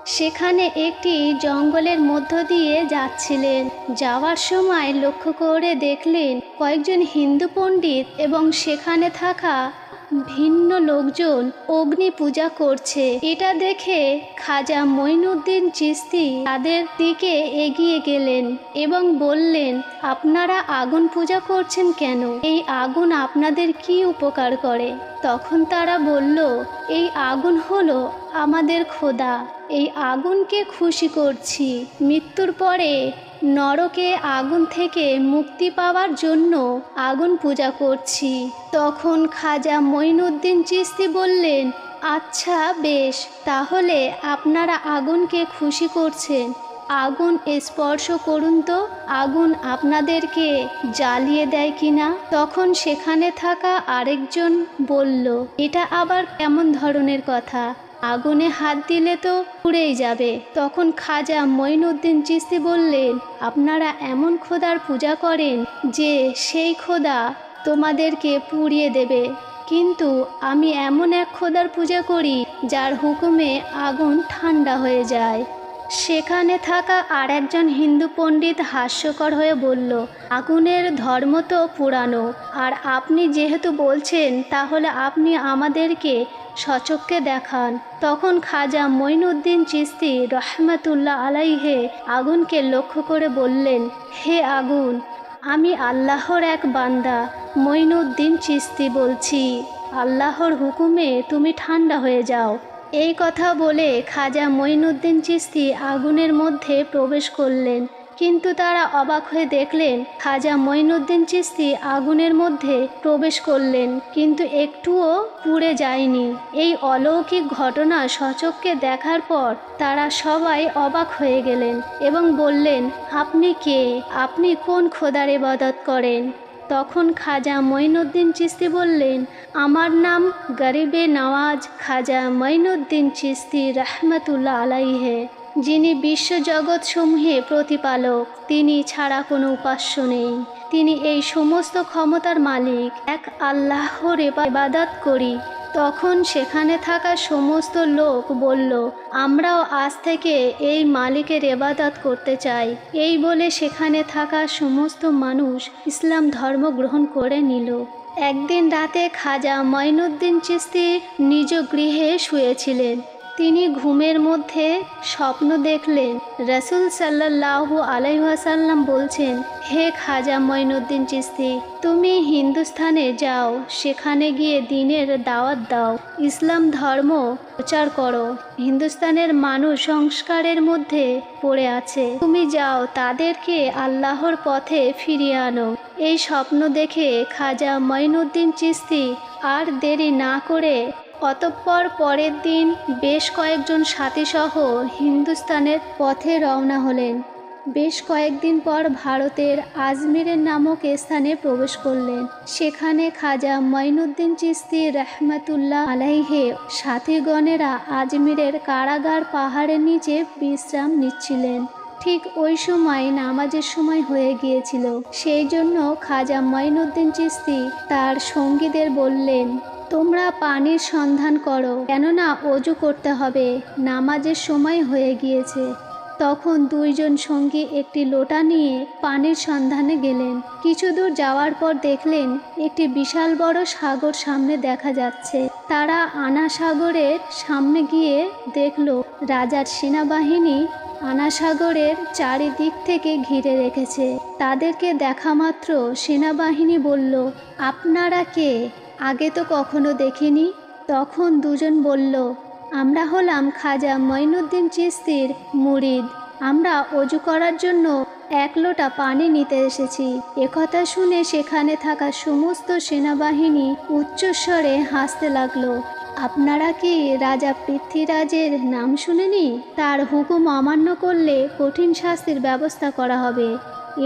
সেখানে একটি জঙ্গলের মধ্য দিয়ে যাচ্ছিলেন। যাওয়ার সময় লক্ষ্য করে দেখলেন কয়েকজন হিন্দু পণ্ডিত এবং সেখানে থাকা ভিন্ন লোকজন অগ্নি পূজা করছে। এটা দেখে খাজা মঈনুদ্দিন চিশতি তাদের দিকে এগিয়ে গেলেন এবং বললেন, আপনারা আগুন পূজা করছেন কেন? এই আগুন আপনাদের কি উপকার করে? তখন তারা বলল, এই আগুন হলো আমাদের খোদা, এই আগুনকে খুশি করছি। মৃত্যুর পরে নরকে আগুন থেকে মুক্তি পাওয়ার জন্য আগুন পূজা করছি। তখন খাজা মঈনুদ্দিন চিশতি বললেন, আচ্ছা বেশ, তাহলে আপনারা আগুনকে খুশি করছেন, আগুন স্পর্শ করুন তো, আগুন আপনাদেরকে জ্বালিয়ে দেয় কিনা। তখন সেখানে থাকা আরেকজন বলল, এটা আবার কেমন ধরনের কথা? আগুনে হাত দিলে তো পুড়েই যাবে। তখন খাজা মঈনুদ্দিন চিশতি বললেন, আপনারা এমন খোদার পূজা করেন যে সেই খোদা তোমাদেরকে পুড়িয়ে দেবে, কিন্তু আমি এমন এক খোদার পূজা করি যার হুকুমে আগুন ঠান্ডা হয়ে যায়। সেখানে থাকা আর একজন হিন্দু পণ্ডিত হাস্যকর হয়ে বলল, আগুনের ধর্ম তো পুরানো, আর আপনি যেহেতু বলছেন তাহলে আপনি আমাদেরকে সচক্ষে দেখান। তখন খাজা মঈনুদ্দিন চিশতি রহমাতুল্লাহ আলাইহে আগুনকে লক্ষ্য করে বললেন, হে আগুন, আমি আল্লাহর এক বান্দা মঈনুদ্দিন চিশতি বলছি, আল্লাহর হুকুমে তুমি ঠান্ডা হয়ে যাও। এই কথা বলে খাজা মঈনুদ্দিন চিশতি আগুনের মধ্যে প্রবেশ করলেন, কিন্তু তারা অবাক হয়ে দেখলেন খাজা মঈনুদ্দিন চিশতি আগুনের মধ্যে প্রবেশ করলেন কিন্তু একটুও পুড়ে যায়নি। এই অলৌকিক ঘটনা সচক্ষে দেখার পর তারা সবাই অবাক হয়ে গেলেন এবং বললেন, আপনি কে? আপনি কোন খোদার ইবাদত করেন? তখন খাজা মঈনুদ্দিন চিশতি বললেন, আমার নাম গরিবে নওয়াজ খাজা মঈনুদ্দিন চিশতি রহমতুল্লাহ আলাইহে, যিনি বিশ্বজগৎ সমূহে প্রতিপালক, তিনি ছাড়া কোনো উপাস্য নেই। তিনি এই সমস্ত ক্ষমতার মালিক, এক আল্লাহর ইবাদত করি। তখন সেখানে থাকা সমস্ত লোক বলল, আমরাও আজ থেকে এই মালিকের ইবাদত করতে চাই। এই বলে সেখানে থাকা সমস্ত মানুষ ইসলাম ধর্ম গ্রহণ করে নিল। একদিন রাতে খাজা মঈনুদ্দিন চিশতি নিজ গৃহে শুয়েছিলেন। তিনি ঘুমের মধ্যে স্বপ্ন দেখলেন রাসূল সাল্লাল্লাহু আলাইহি ওয়াসাল্লাম বলছেন, হে খাজা মঈনুদ্দিন চিশতি, তুমি হিন্দুস্থানে যাও, সেখানে গিয়ে দ্বীনের দাওয়াত দাও, ইসলাম ধর্ম প্রচার করো। হিন্দুস্তানের মানুষ সংস্কারের মধ্যে পড়ে আছে, তুমি যাও, তাদেরকে আল্লাহর পথে ফিরিয়ে আনো। এই স্বপ্ন দেখে খাজা মঈনুদ্দিন চিশতি আর দেরি না করে অতঃপর পরের দিন বেশ কয়েকজন সাথীসহ হিন্দুস্তানের পথে রওনা হলেন। বেশ কয়েকদিন পর ভারতের আজমিরের নামক স্থানে প্রবেশ করলেন। সেখানে খাজা মঈনুদ্দিন চিশতি রহমতুল্লাহ আলাইহে সাথীগণেরা আজমিরের কারাগার পাহাড়ের নিচে বিশ্রাম নিচ্ছিলেন। ঠিক ওই সময় নামাজের সময় হয়ে গিয়েছিল। সেই জন্য খাজা মঈনুদ্দিন চিশতি তার সঙ্গীদের বললেন, তোমরা পানির সন্ধান করো, কেননা অজু করতে হবে, নামাজের সময় হয়ে গিয়েছে। তখন দুইজন সঙ্গী একটি লোটা নিয়ে পানির সন্ধানে গেলেন। কিছু দূর যাওয়ার পর দেখলেন একটি বিশাল বড় সাগর সামনে দেখা যাচ্ছে। তারা আনা সাগরের সামনে গিয়ে দেখল রাজার সেনাবাহিনী আনা সাগরের চারিদিক থেকে ঘিরে রেখেছে। তাদেরকে দেখা মাত্র সেনাবাহিনী বলল, আপনারা কে? আগে তো কখনো দেখিনি। তখন দুজন বলল, আমরা হলাম খাজা মঈনুদ্দিন চিশতির মুরিদ, আমরা অজু করার জন্য এক লোটা পানি নিতে এসেছি। একথা শুনে সেখানে থাকা সমস্ত সেনাবাহিনী উচ্চস্বরে হাসতে লাগলো। আপনারা কি রাজা পৃথ্বীরাজের নাম শুনেনি? তার হুকুম অমান্য করলে কঠিন শাস্তির ব্যবস্থা করা হবে।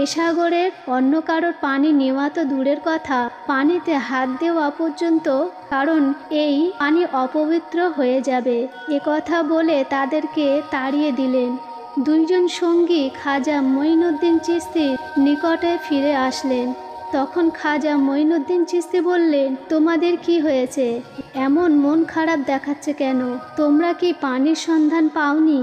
এ সাগরের অন্য কারোর পানি নেওয়া তো দূরের কথা, পানিতে হাত দেওয়া পর্যন্ত, কারণ এই পানি অপবিত্র হয়ে যাবে। এ কথা বলে তাদেরকে তাড়িয়ে দিলেন। দুইজন সঙ্গী খাজা মঈনুদ্দিন চিশতির নিকটে ফিরে আসলেন। তখন খাজা মঈনুদ্দিন চিশতি বললেন, তোমাদের কি হয়েছে? এমন মন খারাপ দেখাচ্ছে কেন? তোমরা কি পানির সন্ধান পাওনি?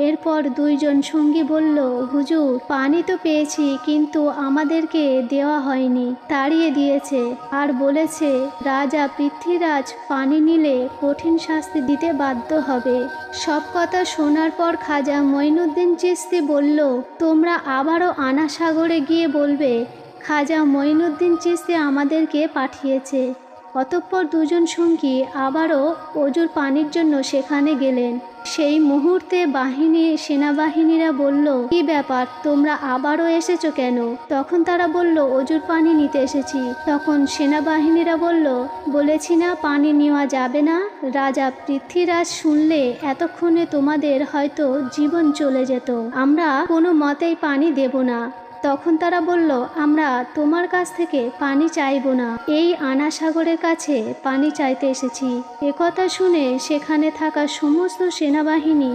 এরপর দুইজন সঙ্গী বলল, হুজুর, পানি তো পেয়েছি, কিন্তু আমাদেরকে দেওয়া হয়নি, তাড়িয়ে দিয়েছে আর বলেছে রাজা পৃথ্বীরাজ পানি নিলে কঠিন শাস্তি দিতে বাধ্য হবে। সব কথা শোনার পর খাজা মঈনুদ্দিন চিশতি বলল, তোমরা আবারও আনা সাগরে গিয়ে বলবে খাজা মঈনুদ্দিন চিশতি আমাদেরকে পাঠিয়েছে। অতঃপর দুজন সঙ্গী আবারও অজুর পানির জন্য সেখানে গেলেন। সেই মুহূর্তে সেনাবাহিনীরা বলল, কি ব্যাপার, তোমরা আবারও এসেছো কেন? তখন তারা বলল, অজুর পানি নিতে এসেছি। তখন সেনাবাহিনীরা বলল, বলেছি না পানি নেওয়া যাবে না? রাজা পৃথ্বীরাজ শুনলে এতক্ষণে তোমাদের হয়তো জীবন চলে যেত, আমরা কোনো মতেই পানি দেব না। তখন তারা বলল, আমরা তোমার কাছ থেকে পানি চাইব না, এই আনা সাগরের কাছে পানি চাইতে এসেছি। একথা শুনে সেখানে থাকা সমস্ত সেনাবাহিনী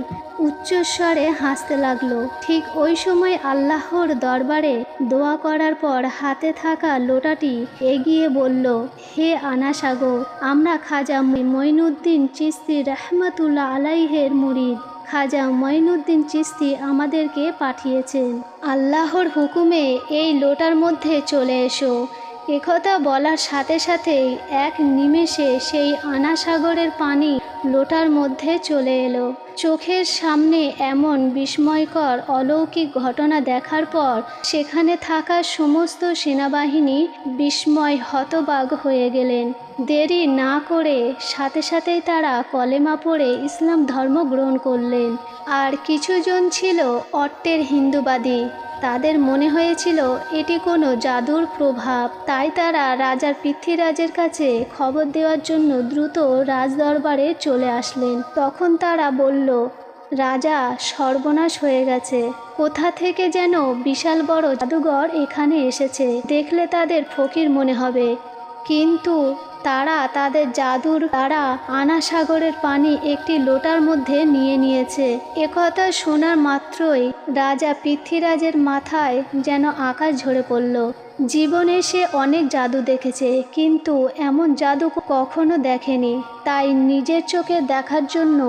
উচ্চস্বরে হাসতে লাগলো। ঠিক ওই সময় আল্লাহর দরবারে দোয়া করার পর হাতে থাকা লোটাটি এগিয়ে বলল, হে আনা সাগর, আমরা খাজা মঈনুদ্দিন চিশতি রহমতুল্লাহ আলাইহের মুরিদ, খাজা মঈনুদ্দিন চিশতি আমাদেরকে পাঠিয়েছেন। আল্লাহর হুকুমে এই লোটার মধ্যে চলে এসো। একথা বলার সাথে সাথেই এক নিমেষে সেই আনা সাগরের পানি লোটার মধ্যে চলে এলো। চোখের সামনে এমন বিস্ময়কর অলৌকিক ঘটনা দেখার পর সেখানে থাকা সমস্ত সেনাবাহিনী বিস্ময় হতবাক হয়ে গেলেন। দেরি না করে সাথে সাথেই তারা কলেমা পড়ে ইসলাম ধর্ম গ্রহণ করলেন। আর কিছুজন ছিল অট্টের হিন্দুবাদী। তাদের মনে হয়েছিল এটি কোনো জাদুর প্রভাব, তাই তারা রাজার পৃথ্বীরাজের কাছে খবর দেওয়ার জন্য দ্রুত রাজদরবারে চলে আসলেন। তখন তারা বলল, রাজা, সর্বনাশ হয়ে গেছে, কোথা থেকে যেন বিশাল বড় জাদুঘর এখানে এসেছে, দেখলে তাদের ফকির মনে হবে, কিন্তু তারা তাদের জাদুর দ্বারা আনা সাগরের পানি একটি লোটার মধ্যে নিয়ে নিয়েছে। একথা শোনার মাত্রই রাজা পৃথ্বীরাজের মাথায় যেন আকাশ ঝরে পড়ল। জীবনে সে অনেক জাদু দেখেছে, কিন্তু এমন জাদু কখনো দেখেনি। তাই নিজের চোখে দেখার জন্য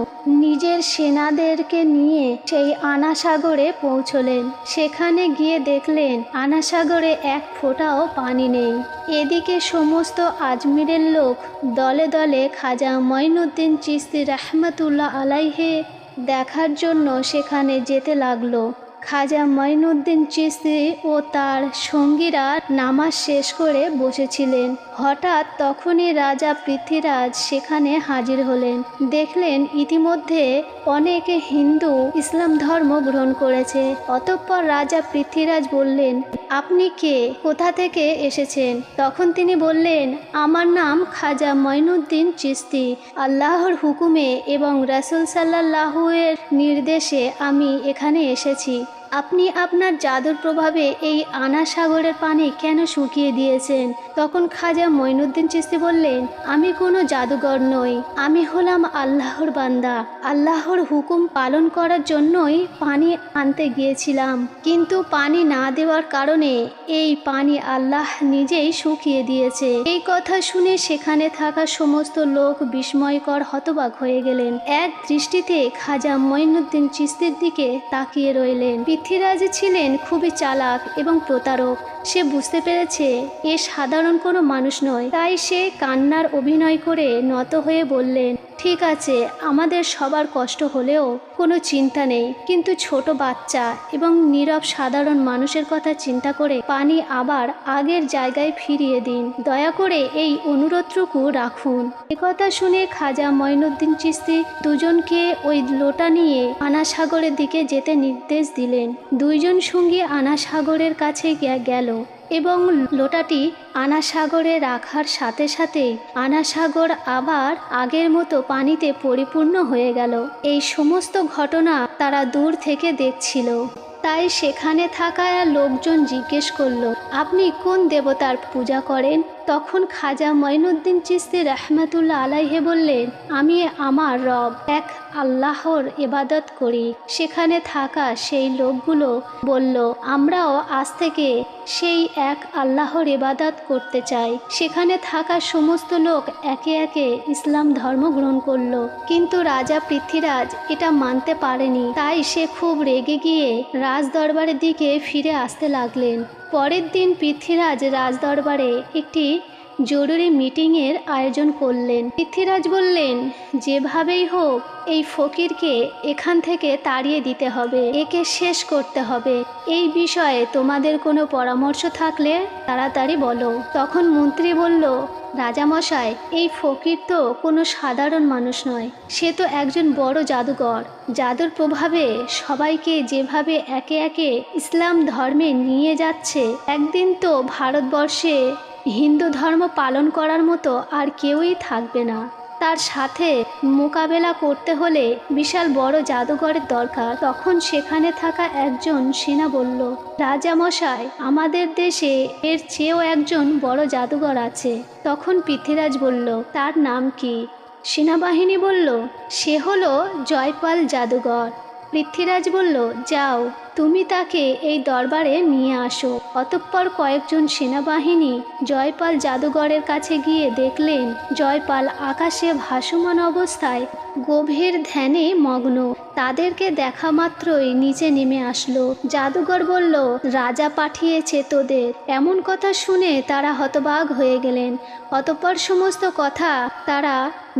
নিজের সেনাদেরকে নিয়ে সেই আনা সাগরে পৌঁছলেন। সেখানে গিয়ে দেখলেন আনা সাগরে এক ফোঁটাও পানি নেই। এদিকে সমস্ত আজমিরের লোক দলে দলে খাজা মঈনুদ্দিন চিশতি রহমতুল্লাহ আলাইহে দেখার জন্য সেখানে যেতে লাগলো। খাজা মঈনুদ্দিন চিশতি ও তার সঙ্গীরা নামাজ শেষ করে বসেছিলেন। হঠাৎ তখনই রাজা পৃথ্বীরাজ সেখানে হাজির হলেন। দেখলেন ইতিমধ্যে অনেকে হিন্দু ইসলাম ধর্ম গ্রহণ করেছে। অতঃপর রাজা পৃথ্বীরাজ বললেন, আপনি কে, কোথা থেকে এসেছেন? তখন তিনি বললেন, আমার নাম খাজা মঈনুদ্দিন চিশতি, আল্লাহর হুকুমে এবং রাসূল সাল্লাল্লাহু এর নির্দেশে আমি এখানে এসেছি। আপনি আপনার জাদুর প্রভাবে এই আনা সাগরের পানি কেন শুকিয়ে দিয়েছেন? তখন খাজা মঈনুদ্দিন চিশতি বললেন, আমি কোনো জাদুঘর নই, আমি হলাম আল্লাহর বান্দা। আল্লাহর হুকুম পালন করার জন্যই পানি আনতে গিয়েছিলাম, কিন্তু পানি না দেওয়ার কারণে এই পানি আল্লাহ নিজেই শুকিয়ে দিয়েছে। এই কথা শুনে সেখানে থাকা সমস্ত লোক বিস্ময়কর হতবাক হয়ে গেলেন। এক দৃষ্টিতে খাজা মঈনুদ্দিন চিশতির দিকে তাকিয়ে রইলেন। পৃথ্বীরাজ ছিলেন খুবই চালাক এবং প্রতারক। সে বুঝতে পেরেছে এ সাধারণ কোনো মানুষ নয়, তাই সে কান্নার অভিনয় করে নত হয়ে বললেন, ঠিক আছে, আমাদের সবার কষ্ট হলেও কোনো চিন্তা নেই, কিন্তু ছোট বাচ্চা এবং নীরব সাধারণ মানুষের কথা চিন্তা করে পানি আবার আগের জায়গায় ফিরিয়ে দিন, দয়া করে এই অনুরোধটুকু রাখুন। একথা শুনে খাজা মঈনুদ্দিন চিশতি দুজনকে ওই লোটা নিয়ে আনা সাগরের দিকে যেতে নির্দেশ দিলেন। দুইজন সঙ্গী আনা সাগরের কাছে গেল এবং লোটাটি আনা সাগরে রাখার সাথে সাথে আনা সাগর আবার আগের মতো পানিতে পরিপূর্ণ হয়ে গেল। এই সমস্ত ঘটনা তারা দূর থেকে দেখছিল। তাই সেখানে থাকা লোকজন জিজ্ঞেস করল, আপনি কোন দেবতার পূজা করেন? তখন খাজা মঈনুদ্দিন চিশতি রহমাতুল্লাহ আলাইহি বললেন, আমি আমার রব এক আল্লাহর ইবাদত করি। সেখানে থাকা সেই লোকগুলো বলল, আমরাও আজ থেকে সেই এক আল্লাহর ইবাদত করতে চাই। সেখানে থাকা সমস্ত লোক একে একে ইসলাম ধর্ম গ্রহণ করলো। কিন্তু রাজা পৃথ্বীরাজ এটা মানতে পারেনি, তাই সে খুব রেগে গিয়ে রাজদরবারের দিকে ফিরে আসতে লাগলেন। পরের দিন পৃথ্বীরাজ রাজদরবারে একটি জরুরি মিটিংয়ের আয়োজন করলেন। পৃথ্বীরাজ বললেন, যেভাবেই হোক এই ফকিরকে এখান থেকে তাড়িয়ে দিতে হবে, একে শেষ করতে হবে। এই বিষয়ে তোমাদের কোনো পরামর্শ থাকলে তাড়াতাড়ি বলো। তখন মন্ত্রী বলল, রাজামশাই, এই ফকির তো কোনো সাধারণ মানুষ নয়, সে তো একজন বড় জাদুকর। জাদুর প্রভাবে সবাইকে যেভাবে একে একে ইসলাম ধর্মে নিয়ে যাচ্ছে, একদিন তো ভারতবর্ষে হিন্দু ধর্ম পালন করার মতো আর কেউই থাকবে না। তার সাথে মোকাবেলা করতে হলে বিশাল বড় জাদুঘরের দরকার। তখন সেখানে থাকা একজন সেনা বলল, রাজামশাই, আমাদের দেশে এর চেয়েও একজন বড় জাদুঘর আছে। তখন পৃথ্বীরাজ বলল, তার নাম কি? সেনাবাহিনী বলল, সে হলো জয়পাল জাদুঘর। পৃথ্বীরাজ বলল, যাও, তুমি তাকে এই দরবারে নিয়ে আসো। অতঃপর কয়েকজন সেনাবাহিনী জয়পাল জাদুঘরের কাছে গিয়ে দেখলেন জয়পাল আকাশে ভাসমান অবস্থায় গভীর ধ্যানে মগ্ন। তাদেরকে দেখা মাত্রই নিচে নেমে আসলো। জাদুঘর বলল, রাজা পাঠিয়েছে তোদের। এমন কথা শুনে তারা হতবাক হয়ে গেলেন। অতঃপর সমস্ত কথা তারা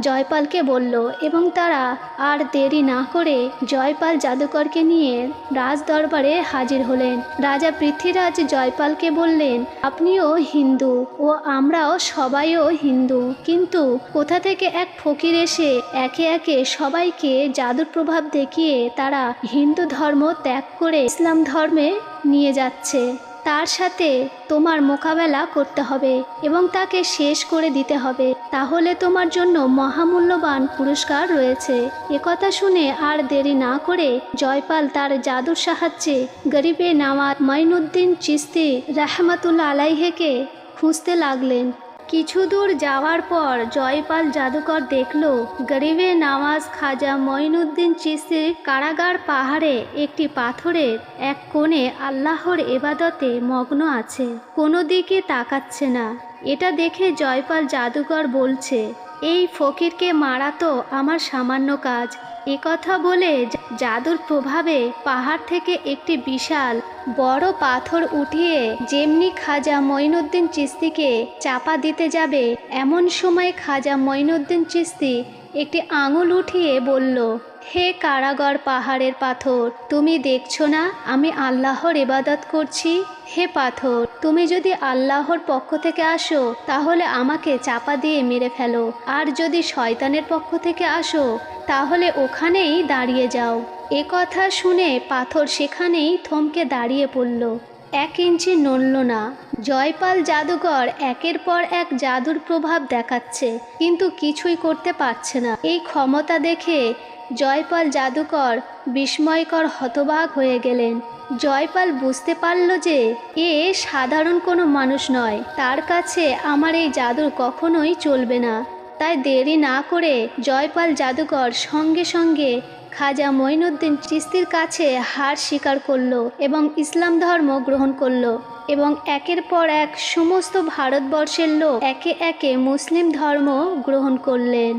জয়পালকে বলল এবং তারা আর দেরি না করে জয়পাল জাদুকরকে নিয়ে রাজদরবারে হাজির হলেন। রাজা পৃথ্বীরাজ জয়পালকে বললেন, আপনিও হিন্দু ও আমরাও সবাইও হিন্দু, কিন্তু কোথা থেকে এক ফকির এসে একে একে সবাইকে জাদুর প্রভাব দেখিয়ে তারা হিন্দু ধর্ম ত্যাগ করে ইসলাম ধর্মে নিয়ে যাচ্ছে। তার সাথে তোমার মোকাবেলা করতে হবে এবং তাকে শেষ করে দিতে হবে, তাহলে তোমার জন্য মহামূল্যবান পুরস্কার রয়েছে। একথা শুনে আর দেরি না করে জয়পাল তার জাদুর সাহায্যে গরিবে নওয়াজ মঈনুদ্দিন চিশতি রহমাতুল্লাহ আলাইহিকে খুঁজতে লাগলেন। কিছু দূর যাওয়ার পর জয়পাল জাদুকর দেখল গরিবে নওয়াজ খাজা মঈনুদ্দিন চিশতির কারাগার পাহাড়ে একটি পাথরের এক কোণে আল্লাহর ইবাদতে মগ্ন আছে, কোনো দিকে তাকাচ্ছে না। এটা দেখে জয়পাল জাদুকর বলছে, এই ফকিরকে মারা তো আমার সামান্য কাজ। একথা বলে জাদুর প্রভাবে পাহাড় থেকে একটি বিশাল বড় পাথর উঠিয়ে যেমনি খাজা মঈনুদ্দিন চিশতিকে চাপা দিতে যাবে, এমন সময় খাজা মঈনুদ্দিন চিশতি একটি আঙুল উঠিয়ে বলল, হে কারাগার পাহাড়ের পাথর, তুমি দেখছো না আমি আল্লাহর ইবাদত করছি? হে পাথর, তুমি যদি আল্লাহর পক্ষ থেকে আসো তাহলে আমাকে চাপা দিয়ে মেরে ফেলো, আর যদি শয়তানের পক্ষ থেকে আসো তাহলে ওখানেই দাঁড়িয়ে যাও। এ কথা শুনে পাথর সেখানেই থমকে দাঁড়িয়ে পড়ল, 1 ইঞ্চি নড়ল না। জয়পাল জাদুকর একের পর এক জাদুর প্রভাব দেখাচ্ছে, কিন্তু কিছুই করতে পারছে না। এই ক্ষমতা দেখে জয়পাল জাদুকর বিস্ময়কর হতবাক হয়ে গেলেন। জয়পাল বুঝতে পারল যে এ সাধারণ কোনো মানুষ নয়, তার কাছে আমার এই জাদু কখনোই চলবে না। তাই দেরি না করে জয়পাল জাদুকর সঙ্গে সঙ্গে খাজা মঈনুদ্দিন চিশতির কাছে হার স্বীকার করল এবং ইসলাম ধর্ম গ্রহণ করল, এবং একের পর এক সমস্ত ভারতবর্ষের লোক একে একে মুসলিম ধর্ম গ্রহণ করলেন।